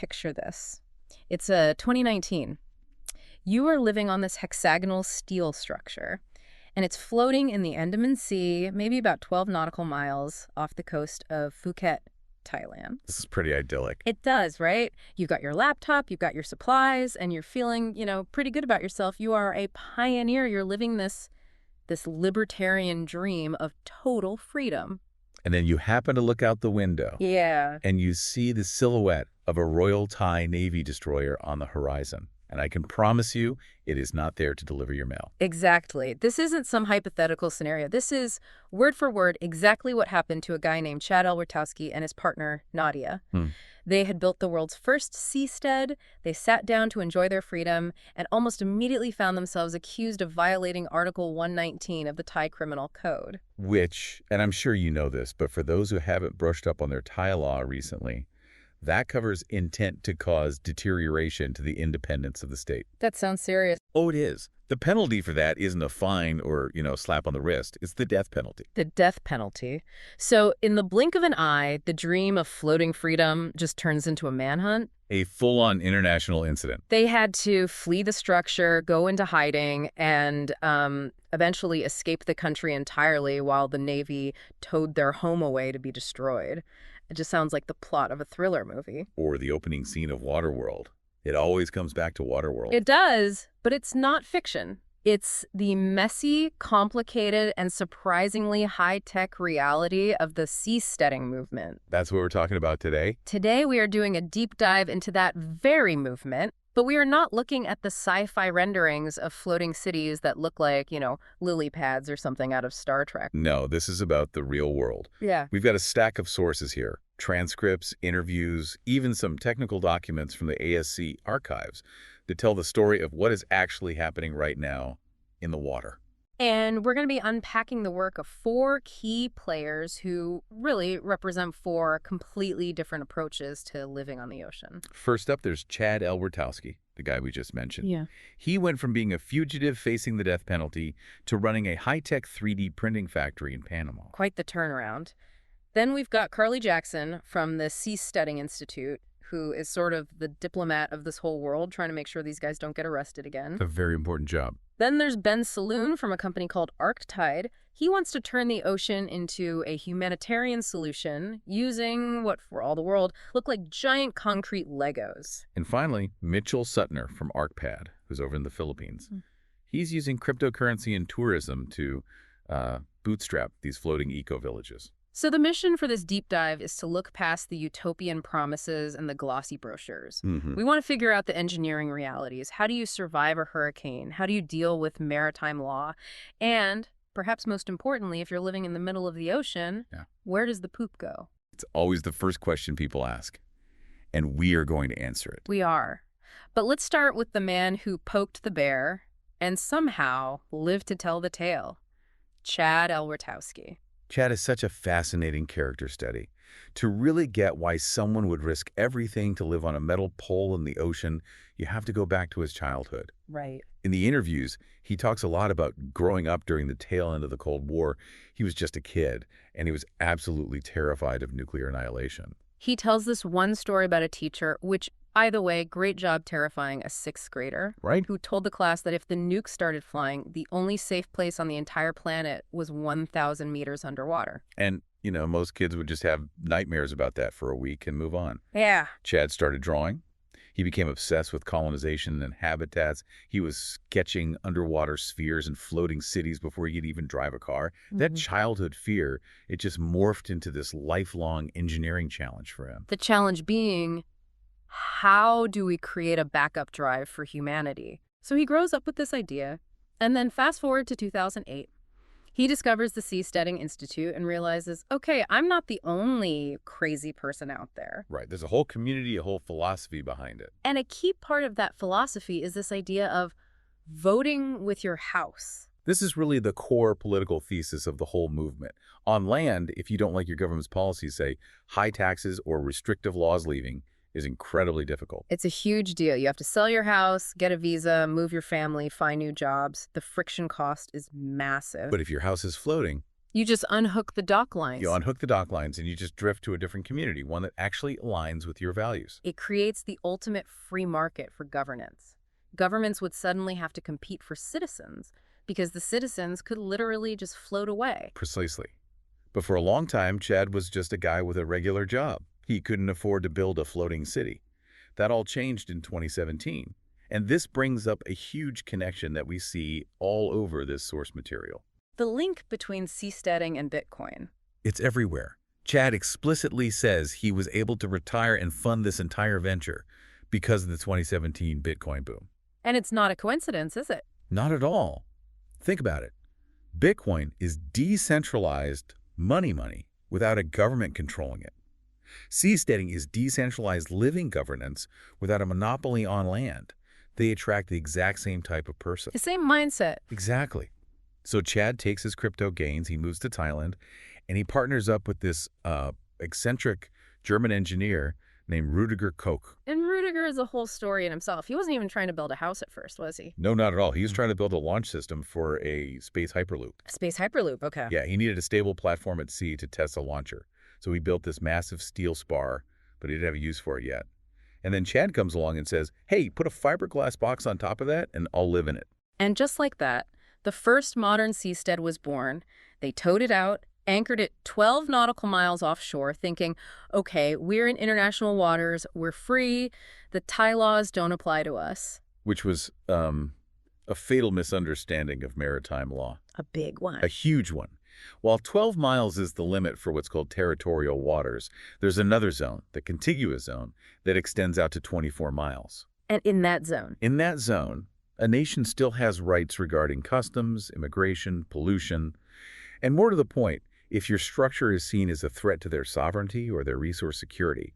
picture this. It's 2019. You are living on this hexagonal steel structure, and it's floating in the Andaman Sea, maybe about 12 nautical miles off the coast of Phuket, Thailand. This is pretty idyllic. It does, right? You've got your laptop, you've got your supplies, and you're feeling, pretty good about yourself. You are a pioneer. You're living this libertarian dream of total freedom. And then you happen to look out the window. Yeah. And you see the silhouette of a Royal Thai Navy destroyer on the horizon. And I can promise you, it is not there to deliver your mail. Exactly. This isn't some hypothetical scenario. This is, word for word, exactly what happened to a guy named Chad Elwertowski and his partner, Nadia. They had built the world's first seastead. They sat down to enjoy their freedom and almost immediately found themselves accused of violating Article 119 of the Thai Criminal Code. Which, and I'm sure you know this, but for those who haven't brushed up on their Thai law recently, that covers intent to cause deterioration to the independence of the state. That sounds serious. Oh, it is. The penalty for that isn't a fine or, slap on the wrist. It's the death penalty. The death penalty. So in the blink of an eye, the dream of floating freedom just turns into a manhunt. A full-on international incident. They had to flee the structure, go into hiding, and eventually escape the country entirely while the Navy towed their home away to be destroyed. It just sounds like the plot of a thriller movie. Or the opening scene of Waterworld. It always comes back to Waterworld. It does, but it's not fiction. It's the messy, complicated, and surprisingly high-tech reality of the seasteading movement. That's what we're talking about today? Today, we are doing a deep dive into that very movement, but we are not looking at the sci-fi renderings of floating cities that look like, lily pads or something out of Star Trek. No, this is about the real world. Yeah. We've got a stack of sources here. Transcripts, interviews, even some technical documents from the ASC archives that tell the story of what is actually happening right now in the water. And we're going to be unpacking the work of 4 key players who really represent 4 completely different approaches to living on the ocean. First up, there's Chad Elwertowski, the guy we just mentioned. Yeah. He went from being a fugitive facing the death penalty to running a high-tech 3D printing factory in Panama. Quite the turnaround. Then we've got Carly Jackson from the Seasteading Institute, who is sort of the diplomat of this whole world, trying to make sure these guys don't get arrested again. It's a very important job. Then there's Ben Saloon from a company called ArkPads. He wants to turn the ocean into a humanitarian solution using what, for all the world, look like giant concrete Legos. And finally, Mitchell Suttner from ArkPad, who's over in the Philippines. He's using cryptocurrency and tourism to bootstrap these floating eco-villages. So the mission for this deep dive is to look past the utopian promises and the glossy brochures. We want to figure out the engineering realities. How do you survive a hurricane? How do you deal with maritime law? And perhaps most importantly, if you're living in the middle of the ocean, where does the poop go? It's always the first question people ask, and we are going to answer it. We are. But let's start with the man who poked the bear and somehow lived to tell the tale, Chad Elwertowski. Chad is such a fascinating character study. To really get why someone would risk everything to live on a metal pole in the ocean, you have to go back to his childhood. Right. In the interviews, he talks a lot about growing up during the tail end of the Cold War. He was just a kid, and he was absolutely terrified of nuclear annihilation. He tells this one story about a teacher, which, by the way, great job terrifying a 6th grader. Right. Who told the class that if the nuke started flying, the only safe place on the entire planet was 1,000 meters underwater. And, most kids would just have nightmares about that for a week and move on. Yeah. Chad started drawing. He became obsessed with colonization and habitats. He was sketching underwater spheres and floating cities before he could even drive a car. That childhood fear, it just morphed into this lifelong engineering challenge for him. The challenge being, how do we create a backup drive for humanity? So he grows up with this idea, and then fast forward to 2008. He discovers the Seasteading Institute and realizes, okay, I'm not the only crazy person out there. Right. There's a whole community, a whole philosophy behind it. And a key part of that philosophy is this idea of voting with your house. This is really the core political thesis of the whole movement. On land, if you don't like your government's policies, say high taxes or restrictive laws leaving, is incredibly difficult. It's a huge deal. You have to sell your house, get a visa, move your family, find new jobs. The friction cost is massive. But if your house is floating, You just unhook the dock lines. You unhook the dock lines and you just drift to a different community, one that actually aligns with your values. It creates the ultimate free market for governance. Governments would suddenly have to compete for citizens because the citizens could literally just float away. Precisely. But for a long time, Chad was just a guy with a regular job. He couldn't afford to build a floating city. That all changed in 2017. And this brings up a huge connection that we see all over this source material. The link between seasteading and Bitcoin. It's everywhere. Chad explicitly says he was able to retire and fund this entire venture because of the 2017 Bitcoin boom. And it's not a coincidence, is it? Not at all. Think about it. Bitcoin is decentralized money without a government controlling it. Seasteading is decentralized living governance without a monopoly on land. They attract the exact same type of person. The same mindset. Exactly. So Chad takes his crypto gains, he moves to Thailand, and he partners up with this eccentric German engineer named Rudiger Koch. And Rudiger is a whole story in himself. He wasn't even trying to build a house at first, was he? No, not at all. He was trying to build a launch system for a space hyperloop. A space hyperloop, okay. Yeah, he needed a stable platform at sea to test a launcher. So he built this massive steel spar, but he didn't have a use for it yet. And then Chad comes along and says, hey, put a fiberglass box on top of that and I'll live in it. And just like that, the first modern seastead was born. They towed it out, anchored it 12 nautical miles offshore, thinking, okay, we're in international waters, we're free, the Thai laws don't apply to us. Which was a fatal misunderstanding of maritime law. A big one. A huge one. While 12 miles is the limit for what's called territorial waters, there's another zone, the contiguous zone, that extends out to 24 miles. And in that zone, a nation still has rights regarding customs, immigration, pollution, and more to the point, if your structure is seen as a threat to their sovereignty or their resource security,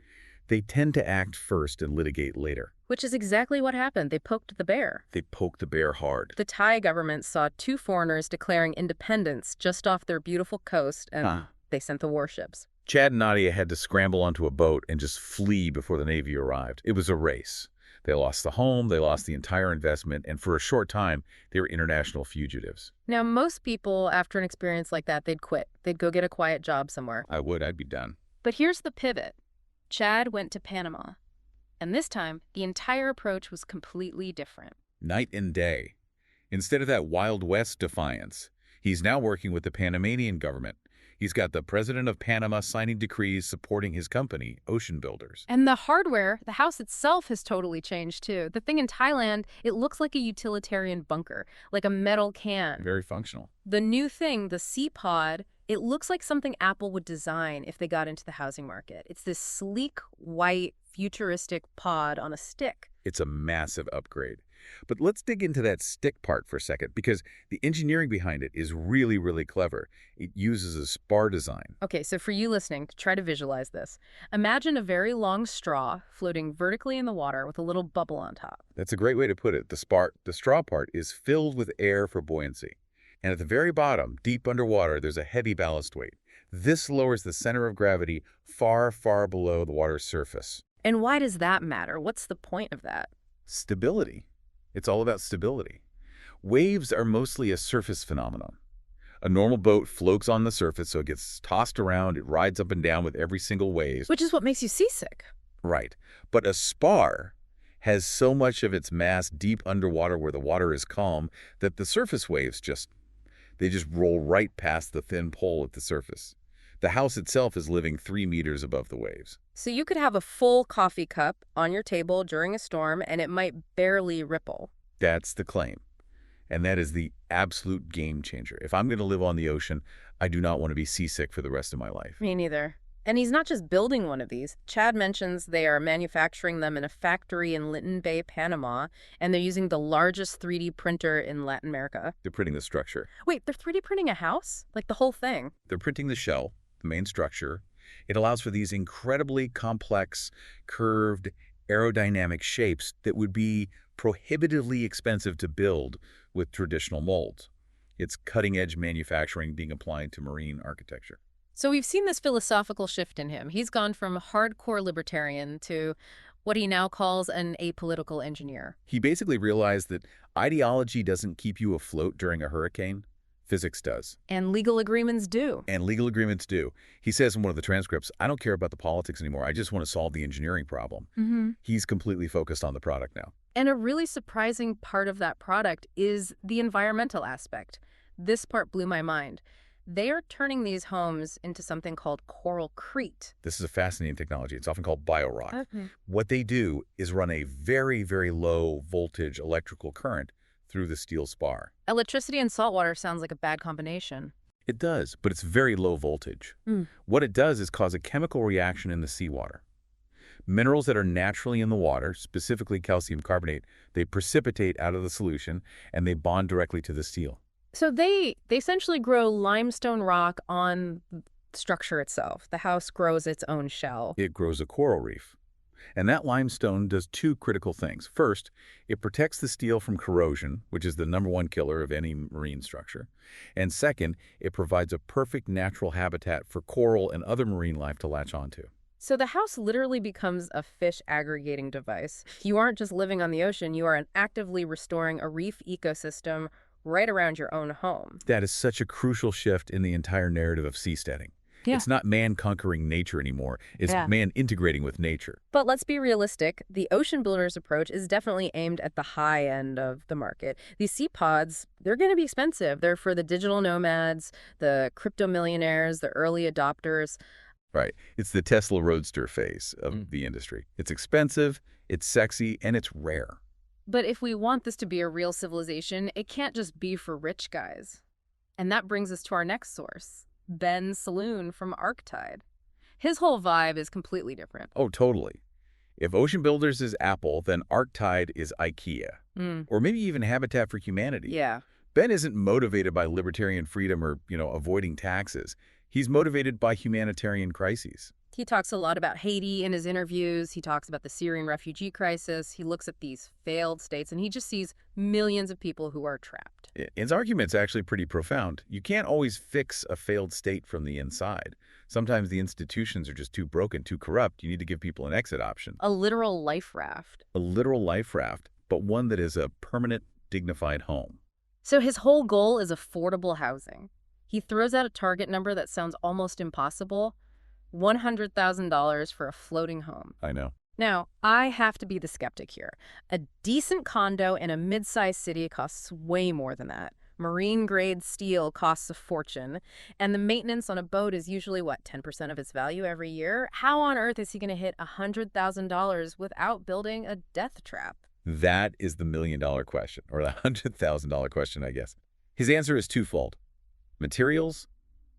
they tend to act first and litigate later. Which is exactly what happened. They poked the bear. They poked the bear hard. The Thai government saw 2 foreigners declaring independence just off their beautiful coast, and they sent the warships. Chad and Nadia had to scramble onto a boat and just flee before the Navy arrived. It was a race. They lost the home, they lost the entire investment, and for a short time, they were international fugitives. Now, most people, after an experience like that, they'd quit. They'd go get a quiet job somewhere. I'd be done. But here's the pivot. Chad went to Panama. And this time, the entire approach was completely different. Night and day. Instead of that Wild West defiance, he's now working with the Panamanian government. He's got the president of Panama signing decrees supporting his company, Ocean Builders. And the hardware, the house itself has totally changed too. The thing in Thailand, it looks like a utilitarian bunker, like a metal can. Very functional. The new thing, the SeaPod, it looks like something Apple would design if they got into the housing market. It's this sleek, white, futuristic pod on a stick. It's a massive upgrade. But let's dig into that stick part for a second, because the engineering behind it is really, really clever. It uses a spar design. Okay, so for you listening, try to visualize this. Imagine a very long straw floating vertically in the water with a little bubble on top. That's a great way to put it. The straw part is filled with air for buoyancy. And at the very bottom, deep underwater, there's a heavy ballast weight. This lowers the center of gravity far, far below the water's surface. And why does that matter? What's the point of that? Stability. It's all about stability. Waves are mostly a surface phenomenon. A normal boat floats on the surface, so it gets tossed around, it rides up and down with every single wave. Which is what makes you seasick. Right. But a spar has so much of its mass deep underwater where the water is calm that the surface waves just roll right past the thin pole at the surface. The house itself is living 3 meters above the waves. So you could have a full coffee cup on your table during a storm and it might barely ripple. That's the claim. And that is the absolute game changer. If I'm going to live on the ocean, I do not want to be seasick for the rest of my life. Me neither. And he's not just building one of these. Chad mentions they are manufacturing them in a factory in Linton Bay, Panama, and they're using the largest 3D printer in Latin America. They're printing the structure. Wait, they're 3D printing a house? Like the whole thing? They're printing the shell, the main structure. It allows for these incredibly complex, curved, aerodynamic shapes that would be prohibitively expensive to build with traditional molds. It's cutting-edge manufacturing being applied to marine architecture. So we've seen this philosophical shift in him. He's gone from hardcore libertarian to what he now calls an apolitical engineer. He basically realized that ideology doesn't keep you afloat during a hurricane. Physics does. And legal agreements do. And legal agreements do. He says in one of the transcripts, I don't care about the politics anymore. I just want to solve the engineering problem. He's completely focused on the product now. And a really surprising part of that product is the environmental aspect. This part blew my mind. They are turning these homes into something called coralcrete. This is a fascinating technology. It's often called biorock. Okay. What they do is run a very, very low voltage electrical current through the steel spar. Electricity and salt water sounds like a bad combination. It does, but it's very low voltage. What it does is cause a chemical reaction in the seawater. Minerals that are naturally in the water, specifically calcium carbonate, they precipitate out of the solution and they bond directly to the steel. So they essentially grow limestone rock on the structure itself. The house grows its own shell. It grows a coral reef. And that limestone does two critical things. First, it protects the steel from corrosion, which is the #1 killer of any marine structure. And second, it provides a perfect natural habitat for coral and other marine life to latch onto. So the house literally becomes a fish aggregating device. You aren't just living on the ocean, you are actively restoring a reef ecosystem right around your own home. That is such a crucial shift in the entire narrative of seasteading. Yeah. It's not man conquering nature anymore. It's man integrating with nature. But let's be realistic. The ocean builders approach is definitely aimed at the high end of the market. These SeaPods, they're going to be expensive. They're for the digital nomads, the crypto millionaires, the early adopters. Right. It's the Tesla Roadster phase of the industry. It's expensive, it's sexy, and it's rare. But if we want this to be a real civilization, it can't just be for rich guys. And that brings us to our next source, Ben Saloon from ArkTide. His whole vibe is completely different. Oh, totally. If Ocean Builders is Apple, then ArkTide is IKEA. Or maybe even Habitat for Humanity. Yeah. Ben isn't motivated by libertarian freedom or, avoiding taxes. He's motivated by humanitarian crises. He talks a lot about Haiti in his interviews. He talks about the Syrian refugee crisis. He looks at these failed states, and he just sees millions of people who are trapped. His argument's actually pretty profound. You can't always fix a failed state from the inside. Sometimes the institutions are just too broken, too corrupt. You need to give people an exit option. A literal life raft. A literal life raft, but one that is a permanent, dignified home. So his whole goal is affordable housing. He throws out a target number that sounds almost impossible. $100,000 for a floating home. I know. Now, I have to be the skeptic here. A decent condo in a mid-sized city costs way more than that. Marine-grade steel costs a fortune, and the maintenance on a boat is usually, 10% of its value every year? How on earth is he going to hit $100,000 without building a death trap? That is the million-dollar question, or the $100,000 question, I guess. His answer is twofold: materials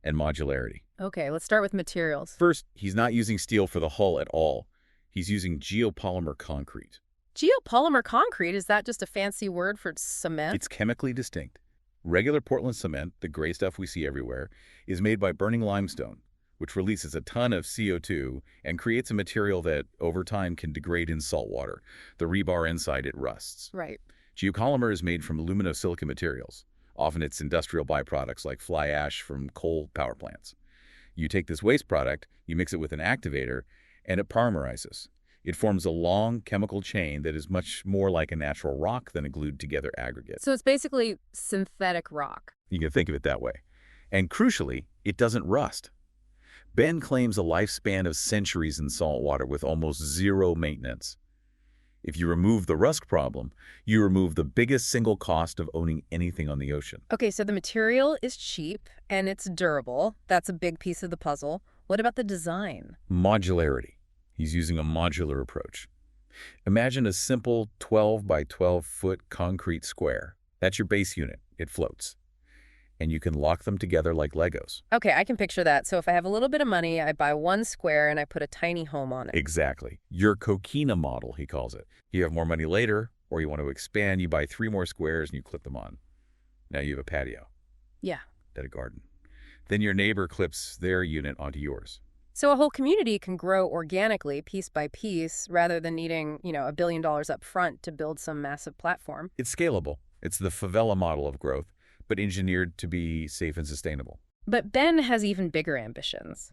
and modularity. Okay, let's start with materials. First, he's not using steel for the hull at all. He's using geopolymer concrete. Geopolymer concrete, is that just a fancy word for cement? It's chemically distinct. Regular Portland cement, the gray stuff we see everywhere, is made by burning limestone, which releases a ton of CO2 and creates a material that, over time, can degrade in salt water. The rebar inside it rusts. Right. Geopolymer is made from aluminosilicate materials. Often it's industrial byproducts like fly ash from coal power plants. You take this waste product, you mix it with an activator, and it polymerizes. It forms a long chemical chain that is much more like a natural rock than a glued-together aggregate. So it's basically synthetic rock. You can think of it that way. And crucially, it doesn't rust. Ben claims a lifespan of centuries in salt water with almost zero maintenance. If you remove the rust problem, you remove the biggest single cost of owning anything on the ocean. Okay, so the material is cheap and it's durable. That's a big piece of the puzzle. What about the design? Modularity. He's using a modular approach. Imagine a simple 12 by 12 foot concrete square. That's your base unit. It floats. And you can lock them together like Legos. Okay, I can picture that. So if I have a little bit of money, I buy one square and I put a tiny home on it. Exactly. Your coquina model, he calls it. You have more money later, or you want to expand, you buy 3 more squares and you clip them on. Now you have a patio. Yeah. And a garden. Then your neighbor clips their unit onto yours. So a whole community can grow organically, piece by piece, rather than needing, $1 billion up front to build some massive platform. It's scalable. It's the favela model of growth, but engineered to be safe and sustainable. But Ben has even bigger ambitions.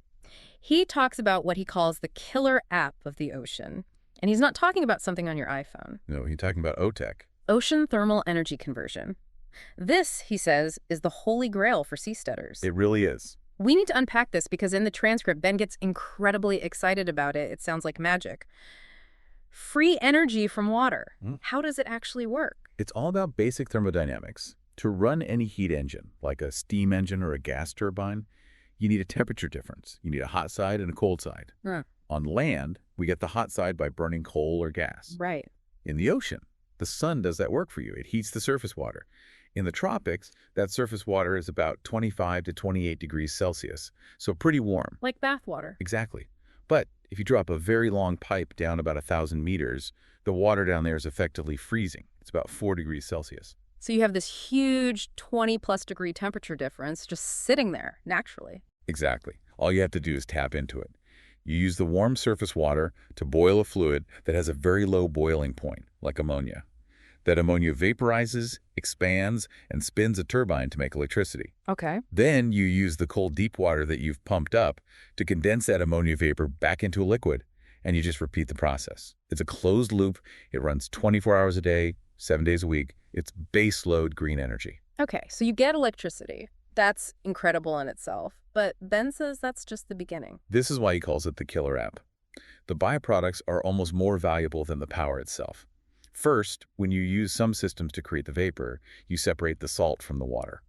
He talks about what he calls the killer app of the ocean. And he's not talking about something on your iPhone. No, he's talking about OTEC. Ocean thermal energy conversion. This, he says, is the holy grail for seasteaders. It really is. We need to unpack this because in the transcript, Ben gets incredibly excited about it. It sounds like magic. Free energy from water. How does it actually work? It's all about basic thermodynamics. To run any heat engine, like a steam engine or a gas turbine, you need a temperature difference. You need a hot side and a cold side. On land, we get the hot side by burning coal or gas. Right. In the ocean, the sun does that work for you. It heats the surface water. In the tropics, that surface water is about 25 to 28 degrees Celsius, so pretty warm. Like bath water. Exactly. But if you drop a very long pipe down about 1,000 meters, the water down there is effectively freezing. It's about 4 degrees Celsius. So you have this huge 20-plus degree temperature difference just sitting there naturally. Exactly. All you have to do is tap into it. You use the warm surface water to boil a fluid that has a very low boiling point, like ammonia. That ammonia vaporizes, expands, and spins a turbine to make electricity. Okay. Then you use the cold deep water that you've pumped up to condense that ammonia vapor back into a liquid, and you just repeat the process. It's a closed loop. It runs 24 hours a day, 7 days a week. It's base load green energy. Okay, so you get electricity. That's incredible in itself. But Ben says that's just the beginning. This is why he calls it the killer app. The byproducts are almost more valuable than the power itself. First, when you use some systems to create the vapor, you separate the salt from the water.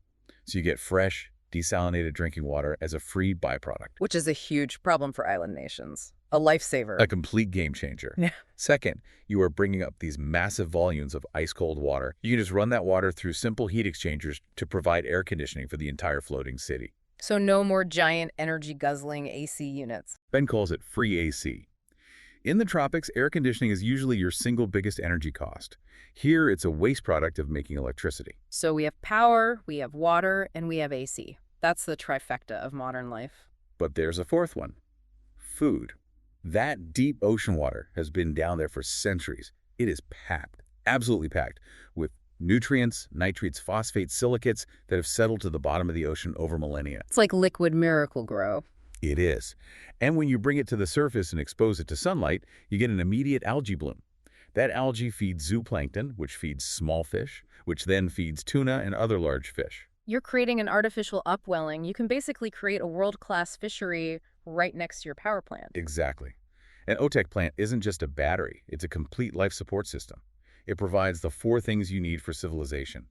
So you get fresh, desalinated drinking water as a free byproduct. Which is a huge problem for island nations. A lifesaver. A complete game changer. Yeah. Second, you are bringing up these massive volumes of ice-cold water. You can just run that water through simple heat exchangers to provide air conditioning for the entire floating city. So no more giant energy-guzzling AC units. Ben calls it free AC. In the tropics, air conditioning is usually your single biggest energy cost. Here, it's a waste product of making electricity. So we have power, we have water, and we have AC. That's the trifecta of modern life. But there's a fourth one. Food. That deep ocean water has been down there for centuries. It is packed, absolutely packed, with nutrients, nitrates, phosphates, silicates that have settled to the bottom of the ocean over millennia. It's like liquid miracle grow. It is. And when you bring it to the surface and expose it to sunlight, you get an immediate algae bloom. That algae feeds zooplankton, which feeds small fish, which then feeds tuna and other large fish. You're creating an artificial upwelling. You can basically create a world-class fishery right next to your power plant. Exactly. An OTEC plant isn't just a battery. It's a complete life support system. It provides the 4 things you need for civilization: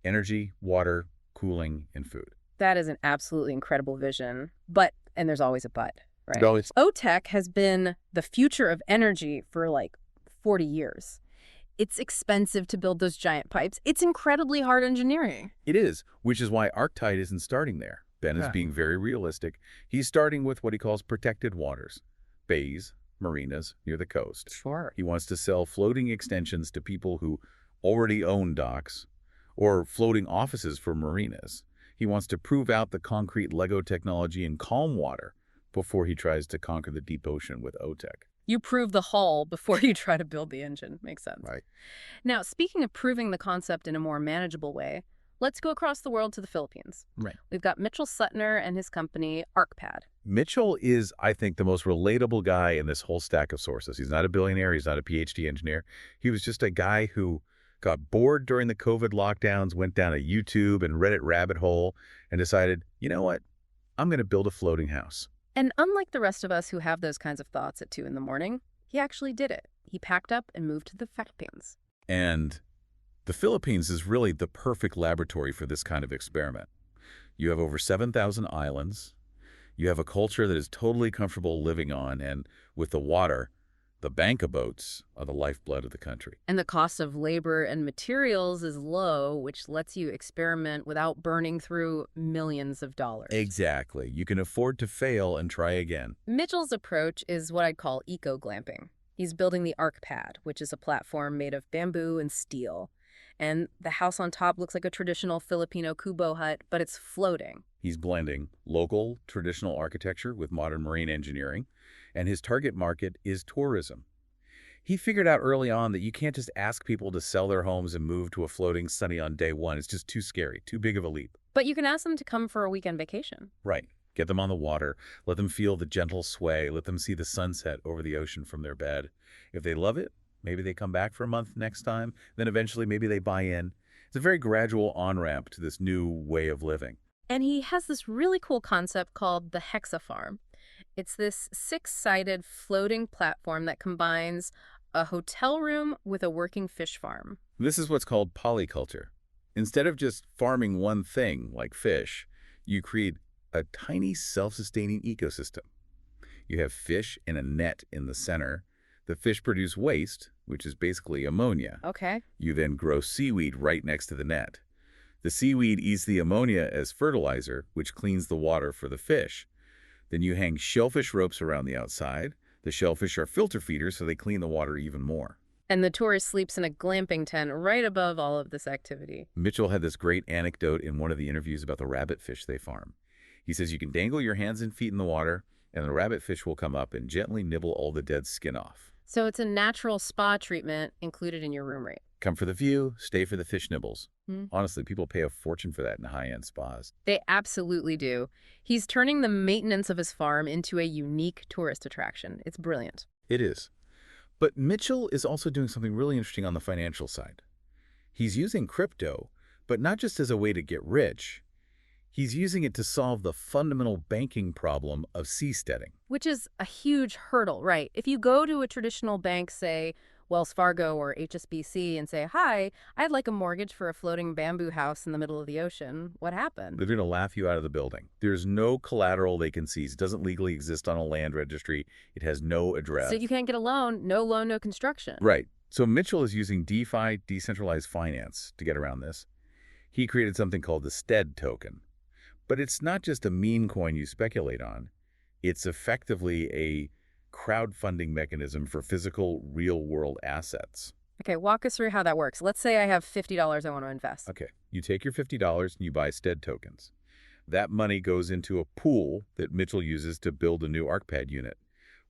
energy, water, cooling, and food. That is an absolutely incredible vision. But, and there's always a but, right? Always. OTEC has been the future of energy for like 40 years. It's expensive to build those giant pipes. It's incredibly hard engineering. It is, which is why ArkTide isn't starting there. Ben is being very realistic. He's starting with what he calls protected waters, bays, marinas near the coast. Sure. He wants to sell floating extensions to people who already own docks or floating offices for marinas. He wants to prove out the concrete Lego technology in calm water before he tries to conquer the deep ocean with OTEC. You prove the hull before you try to build the engine. Makes sense. Right. Now, speaking of proving the concept in a more manageable way, let's go across the world to the Philippines. Right. We've got Mitchell Suttner and his company, ArkPad. Mitchell is, I think, the most relatable guy in this whole stack of sources. He's not a billionaire. He's not a PhD engineer. He was just a guy who got bored during the COVID lockdowns, went down a YouTube and Reddit rabbit hole, and decided, you know what? I'm going to build a floating house. And unlike the rest of us who have those kinds of thoughts at 2 in the morning, he actually did it. He packed up and moved to the Philippines. And the Philippines is really the perfect laboratory for this kind of experiment. You have over 7,000 islands. You have a culture that is totally comfortable living on, and with the water, the banca boats are the lifeblood of the country. And the cost of labor and materials is low, which lets you experiment without burning through millions of dollars. Exactly. You can afford to fail and try again. Mitchell's approach is what I'd call eco-glamping. He's building the ArkPad, which is a platform made of bamboo and steel. And the house on top looks like a traditional Filipino kubo hut, but it's floating. He's blending local, traditional architecture with modern marine engineering, and his target market is tourism. He figured out early on that you can't just ask people to sell their homes and move to a floating sunny on day one. It's just too scary, too big of a leap. But you can ask them to come for a weekend vacation. Right. Get them on the water. Let them feel the gentle sway. Let them see the sunset over the ocean from their bed. If they love it, maybe they come back for a month next time. Then eventually maybe they buy in. It's a very gradual on-ramp to this new way of living. And he has this really cool concept called the hexafarm. It's this six-sided floating platform that combines a hotel room with a working fish farm. This is what's called polyculture. Instead of just farming one thing, like fish, you create a tiny self-sustaining ecosystem. You have fish in a net in the center. The fish produce waste, which is basically ammonia. Okay. You then grow seaweed right next to the net. The seaweed eats the ammonia as fertilizer, which cleans the water for the fish. Then you hang shellfish ropes around the outside. The shellfish are filter feeders, so they clean the water even more. And the tourist sleeps in a glamping tent right above all of this activity. Mitchell had this great anecdote in one of the interviews about the rabbitfish they farm. He says you can dangle your hands and feet in the water, and the rabbitfish will come up and gently nibble all the dead skin off. So it's a natural spa treatment included in your room rate. Come for the view, stay for the fish nibbles. Hmm. Honestly, people pay a fortune for that in high-end spas. They absolutely do. He's turning the maintenance of his farm into a unique tourist attraction. It's brilliant. It is. But Mitchell is also doing something really interesting on the financial side. He's using crypto, but not just as a way to get rich. He's using it to solve the fundamental banking problem of seasteading. Which is a huge hurdle, right? If you go to a traditional bank, say Wells Fargo or HSBC, and say, "Hi, I'd like a mortgage for a floating bamboo house in the middle of the ocean," what happened? They're going to laugh you out of the building. There's no collateral they can seize. It doesn't legally exist on a land registry. It has no address. So you can't get a loan, no construction. Right. So Mitchell is using DeFi, decentralized finance, to get around this. He created something called the STEAD token. But it's not just a meme coin you speculate on. It's effectively a crowdfunding mechanism for physical, real-world assets. Okay, walk us through how that works. Let's say I have $50 I want to invest. Okay, you take your $50 and you buy STEAD tokens. That money goes into a pool that Mitchell uses to build a new ArkPad unit.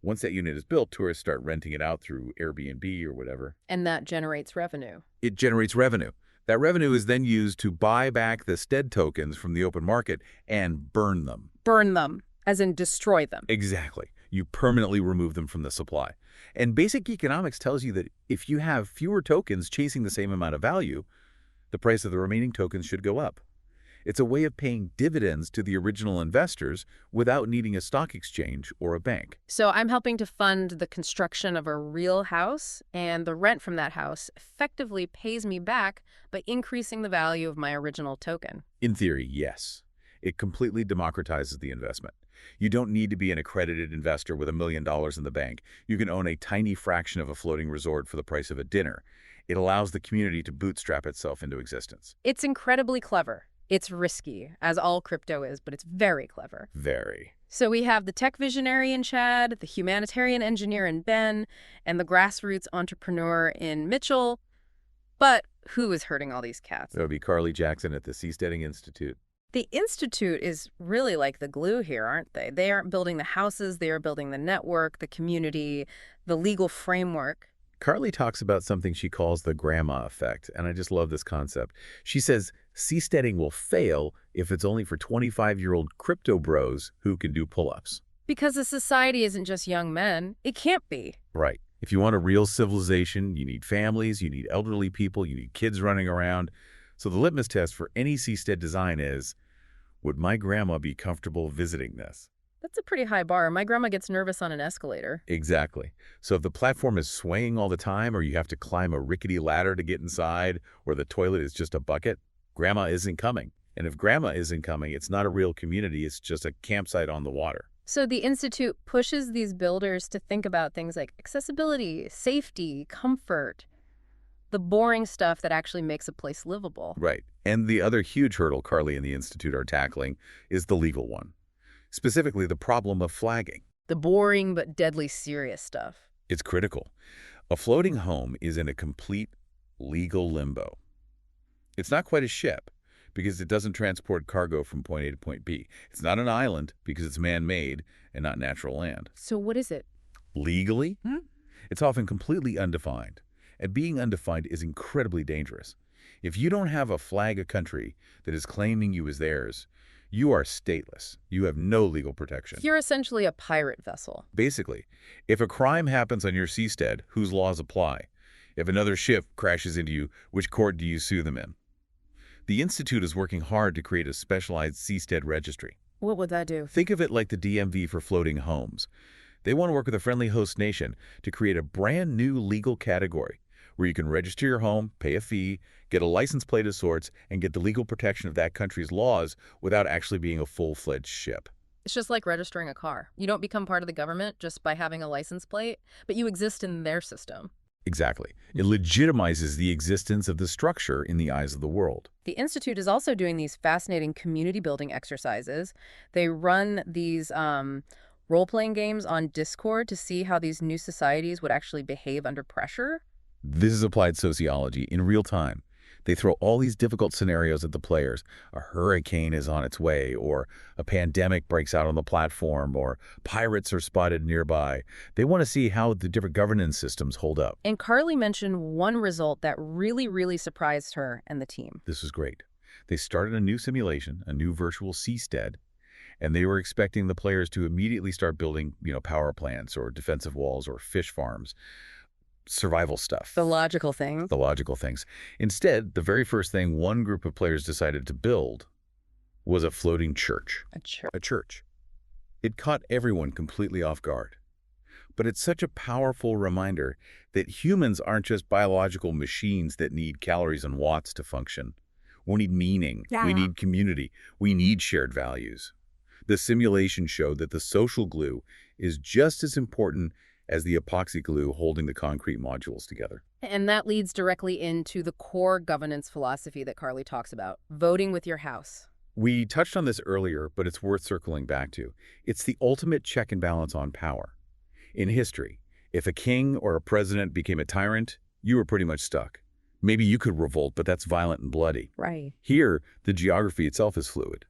Once that unit is built, tourists start renting it out through Airbnb or whatever. And that generates revenue. It generates revenue. That revenue is then used to buy back the STEAD tokens from the open market and burn them. Burn them, as in destroy them. Exactly. You permanently remove them from the supply. And basic economics tells you that if you have fewer tokens chasing the same amount of value, the price of the remaining tokens should go up. It's a way of paying dividends to the original investors without needing a stock exchange or a bank. So I'm helping to fund the construction of a real house, and the rent from that house effectively pays me back by increasing the value of my original token. In theory, yes. It completely democratizes the investment. You don't need to be an accredited investor with $1 million in the bank. You can own a tiny fraction of a floating resort for the price of a dinner. It allows the community to bootstrap itself into existence. It's incredibly clever. It's risky, as all crypto is, but it's very clever. Very. So we have the tech visionary in Chad, the humanitarian engineer in Ben, and the grassroots entrepreneur in Mitchell. But who is hurting all these cats? That would be Carly Jackson at the Seasteading Institute. The Institute is really like the glue here, aren't they? They aren't building the houses, they are building the network, the community, the legal framework. Carly talks about something she calls the grandma effect, and I just love this concept. She says seasteading will fail if it's only for 25-year-old crypto bros who can do pull-ups. Because a society isn't just young men. It can't be. Right. If you want a real civilization, you need families, you need elderly people, you need kids running around. So the litmus test for any seastead design is, would my grandma be comfortable visiting this? That's a pretty high bar. My grandma gets nervous on an escalator. Exactly. So if the platform is swaying all the time, or you have to climb a rickety ladder to get inside, or the toilet is just a bucket, grandma isn't coming. And if grandma isn't coming, it's not a real community, it's just a campsite on the water. So the Institute pushes these builders to think about things like accessibility, safety, comfort, the boring stuff that actually makes a place livable. Right. And the other huge hurdle Carly and the Institute are tackling is the legal one. Specifically, the problem of flagging. The boring but deadly serious stuff. It's critical. A floating home is in a complete legal limbo. It's not quite a ship because it doesn't transport cargo from point A to point B. It's not an island because it's man-made and not natural land. So what is it? Legally, it's often completely undefined. And being undefined is incredibly dangerous. If you don't have a flag of country that is claiming you as theirs, you are stateless. You have no legal protection. You're essentially a pirate vessel. Basically, if a crime happens on your seastead, whose laws apply? If another ship crashes into you, which court do you sue them in? The Institute is working hard to create a specialized seastead registry. What would that do? Think of it like the DMV for floating homes. They want to work with a friendly host nation to create a brand new legal category where you can register your home, pay a fee, get a license plate of sorts, and get the legal protection of that country's laws without actually being a full-fledged ship. It's just like registering a car. You don't become part of the government just by having a license plate, but you exist in their system. Exactly. It legitimizes the existence of the structure in the eyes of the world. The Institute is also doing these fascinating community-building exercises. They run these role-playing games on Discord to see how these new societies would actually behave under pressure. This is applied sociology in real time. They throw all these difficult scenarios at the players. A hurricane is on its way, or a pandemic breaks out on the platform, or pirates are spotted nearby. They want to see how the different governance systems hold up. And Carly mentioned one result that really surprised her and the team. This was great. They started a new simulation, a new virtual seastead, and they were expecting the players to immediately start building, power plants or defensive walls or fish farms. Survival stuff. The logical thing. The logical things. Instead, the very first thing one group of players decided to build was a floating church. A church. It caught everyone completely off guard. But it's such a powerful reminder that humans aren't just biological machines that need calories and watts to function. We need meaning. Yeah. We need community. We need shared values. The simulation showed that the social glue is just as important as the epoxy glue holding the concrete modules together. And that leads directly into the core governance philosophy that Carly talks about, voting with your house. We touched on this earlier, but it's worth circling back to. It's the ultimate check and balance on power. In history, if a king or a president became a tyrant, you were pretty much stuck. Maybe you could revolt, but that's violent and bloody. Right. Here, the geography itself is fluid.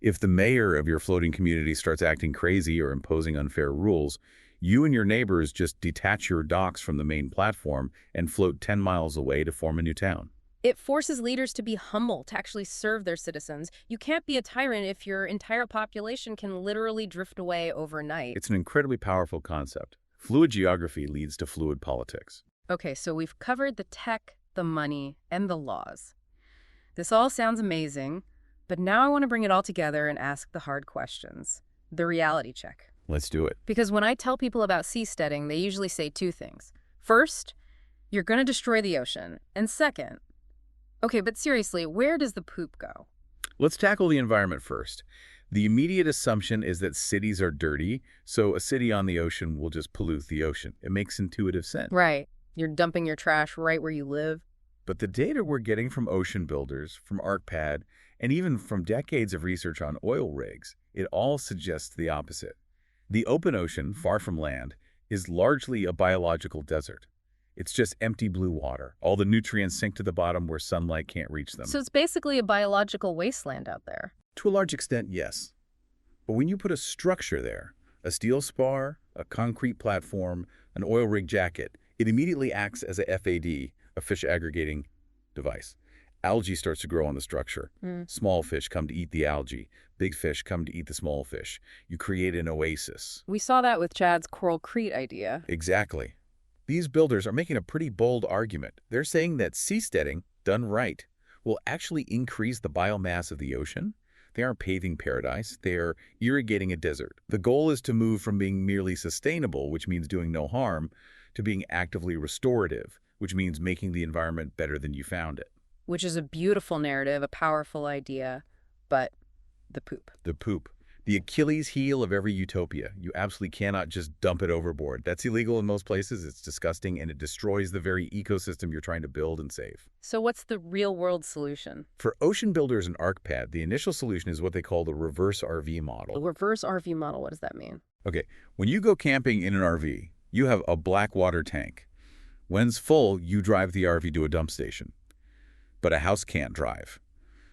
If the mayor of your floating community starts acting crazy or imposing unfair rules, you and your neighbors just detach your docks from the main platform and float 10 miles away to form a new town. It forces leaders to be humble, to actually serve their citizens. You can't be a tyrant if your entire population can literally drift away overnight. It's an incredibly powerful concept. Fluid geography leads to fluid politics. Okay, so we've covered the tech, the money, and the laws. This all sounds amazing, but now I want to bring it all together and ask the hard questions. The reality check. Let's do it. Because when I tell people about seasteading, they usually say two things. First, you're going to destroy the ocean. And second, okay, but seriously, where does the poop go? Let's tackle the environment first. The immediate assumption is that cities are dirty, so a city on the ocean will just pollute the ocean. It makes intuitive sense. Right. You're dumping your trash right where you live. But the data we're getting from ocean builders, from ArkPad, and even from decades of research on oil rigs, it all suggests the opposite. The open ocean, far from land, is largely a biological desert. It's just empty blue water. All the nutrients sink to the bottom where sunlight can't reach them. So it's basically a biological wasteland out there. To a large extent, yes. But when you put a structure there, a steel spar, a concrete platform, an oil rig jacket, it immediately acts as a FAD, a fish aggregating device. Algae starts to grow on the structure. Small fish come to eat the algae. Big fish come to eat the small fish. You create an oasis. We saw that with Chad's Coral Crete idea. Exactly. These builders are making a pretty bold argument. They're saying that seasteading, done right, will actually increase the biomass of the ocean. They aren't paving paradise. They're irrigating a desert. The goal is to move from being merely sustainable, which means doing no harm, to being actively restorative, which means making the environment better than you found it. Which is a beautiful narrative, a powerful idea, but the poop. The poop. The Achilles heel of every utopia. You absolutely cannot just dump it overboard. That's illegal in most places. It's disgusting, and it destroys the very ecosystem you're trying to build and save. So what's the real-world solution? For ocean builders and ArkPad, the initial solution is what they call the reverse RV model. The reverse RV model, what does that mean? Okay, when you go camping in an RV, you have a black water tank. When's full, you drive the RV to a dump station. But a house can't drive.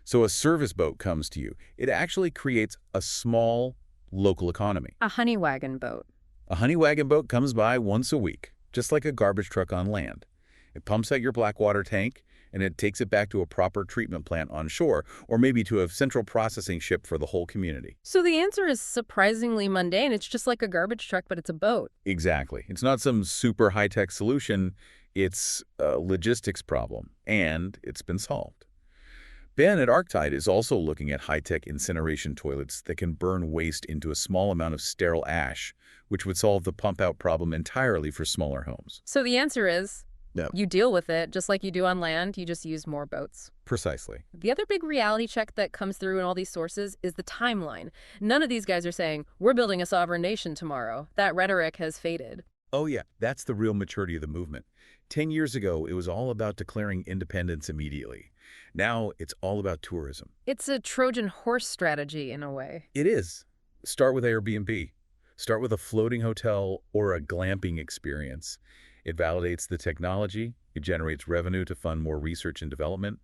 So a service boat comes to you. It actually creates a small local economy. A honey wagon boat. A honey wagon boat comes by once a week, just like a garbage truck on land. It pumps out your black water tank, and it takes it back to a proper treatment plant on shore, or maybe to a central processing ship for the whole community. So the answer is surprisingly mundane. It's just like a garbage truck, but it's a boat. Exactly. It's not some super high-tech solution. It's a logistics problem, and it's been solved. Ben at ArkTide is also looking at high-tech incineration toilets that can burn waste into a small amount of sterile ash, which would solve the pump-out problem entirely for smaller homes. So the answer is, Yep. you deal with it just like you do on land, you just use more boats. Precisely. The other big reality check that comes through in all these sources is the timeline. None of these guys are saying, we're building a sovereign nation tomorrow. That rhetoric has faded. Oh yeah, that's the real maturity of the movement. 10 years ago, it was all about declaring independence immediately. Now, it's all about tourism. It's a Trojan horse strategy in a way. It is. Start with Airbnb. Start with a floating hotel or a glamping experience. It validates the technology, it generates revenue to fund more research and development,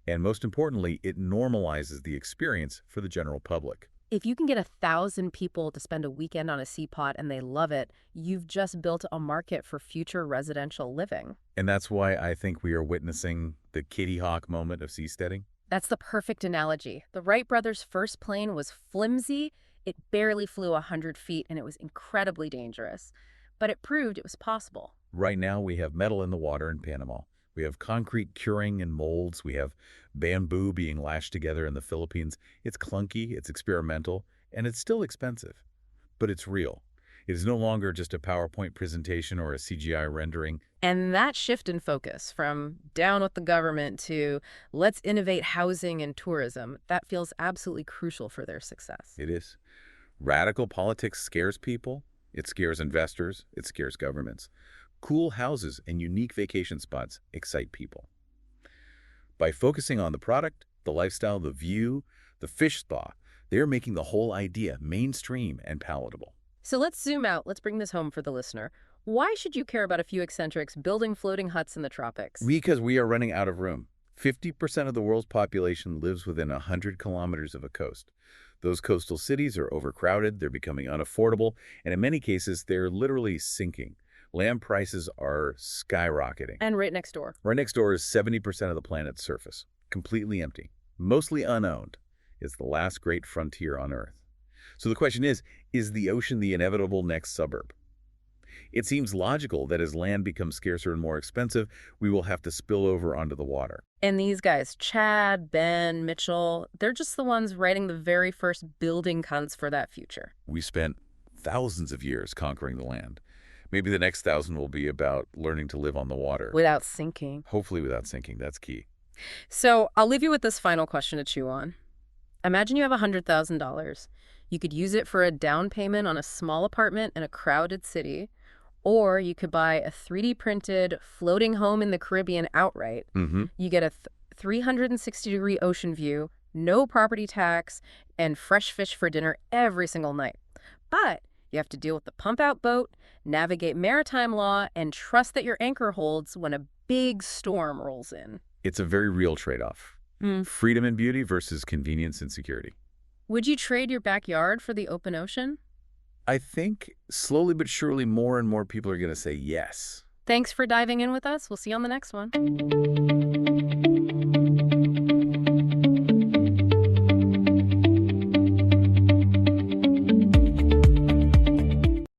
and most importantly, it normalizes the experience for the general public. If you can get 1,000 people to spend a weekend on a SeaPod and they love it, you've just built a market for future residential living. And that's why I think we are witnessing the Kitty Hawk moment of seasteading. That's the perfect analogy. The Wright brothers' first plane was flimsy. It barely flew 100 feet, and it was incredibly dangerous. But it proved it was possible. Right now, we have metal in the water in Panama. We have concrete curing in molds. We have bamboo being lashed together in the Philippines. It's clunky, it's experimental, and it's still expensive. But it's real. It is no longer just a PowerPoint presentation or a CGI rendering. And that shift in focus from down with the government to let's innovate housing and tourism, that feels absolutely crucial for their success. It is. Radical politics scares people. It scares investors. It scares governments. Cool houses and unique vacation spots excite people. By focusing on the product, the lifestyle, the view, the fish spa, they're making the whole idea mainstream and palatable. So let's zoom out. Let's bring this home for the listener. Why should you care about a few eccentrics building floating huts in the tropics? Because we are running out of room. 50% of the world's population lives within 100 kilometers of a coast. Those coastal cities are overcrowded, they're becoming unaffordable, and in many cases, they're literally sinking. Land prices are skyrocketing. And right next door. Right next door is 70% of the planet's surface, completely empty, mostly unowned. It's the last great frontier on Earth. So the question is the ocean the inevitable next suburb? It seems logical that as land becomes scarcer and more expensive, we will have to spill over onto the water. And these guys, Chad, Ben, Mitchell, they're just the ones writing the very first building cons for that future. We spent thousands of years conquering the land. Maybe the next 1,000 will be about learning to live on the water. Without sinking. Hopefully without sinking. That's key. So I'll leave you with this final question to chew on. Imagine you have $100,000. You could use it for a down payment on a small apartment in a crowded city, or you could buy a 3D printed floating home in the Caribbean outright. You get a 360-degree ocean view, no property tax, and fresh fish for dinner every single night. But you have to deal with the pump-out boat, navigate maritime law, and trust that your anchor holds when a big storm rolls in. It's a very real trade-off. Freedom and beauty versus convenience and security. Would you trade your backyard for the open ocean? I think slowly but surely more and more people are going to say yes. Thanks for diving in with us. We'll see you on the next one.